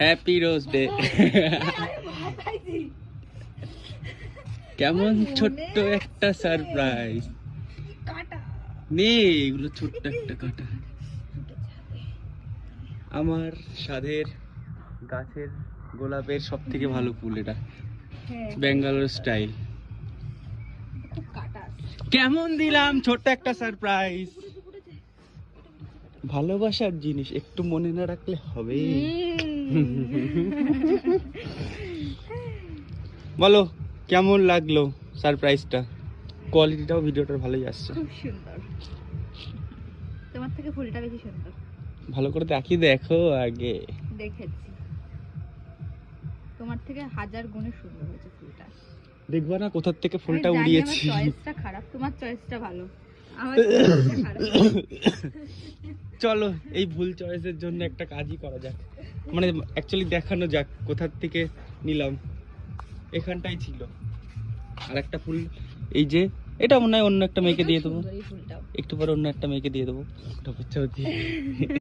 Happy rose day. কেমন ছোট্ট একটা সারপ্রাইজ। নে এগুলো ছোট্ট একটা কাটা। আমার সাধের গাছের গোলাপের সব থেকে ভালো ফুল এটা, ব্যাঙ্গালোর স্টাইল। কেমন দিলাম ছোট্ট একটা সারপ্রাইজ। ভালোবাসার জিনিস একটু মনে না রাখলে হবে? বলো কেমন লাগলো সারপ্রাইজটা? কোয়ালিটিটাও ভিডিওটার ভালোই আসছে। খুব সুন্দর। তোমার থেকে ফুলটা বেশি সুন্দর। ভালো করে দেখো আগে। দেখেছি, তোমার থেকে 1000 গুণে সুন্দর হয়েছে ফুলটা। দেখবা না কোথা থেকে ফুলটা আমি জানি উড়িয়েছি। আমার চয়েসটা খারাপ, তোমার চয়েসটা ভালো, আমার চয়েসটা খারাপ। চলো এই ভুল চয়েসের জন্য একটা কাজই করা যাক, মানে অ্যাকচুয়ালি দেখানো যাক কোথা থেকে নিলাম। এখানটাই ছিল আর একটা ফুল, এই যে এটা মনে হয় অন্য একটা মেয়েকে দিয়ে দেবো, এই ফুলটাও একটু পরে অন্য একটা মেয়েকে দিয়ে দেবো।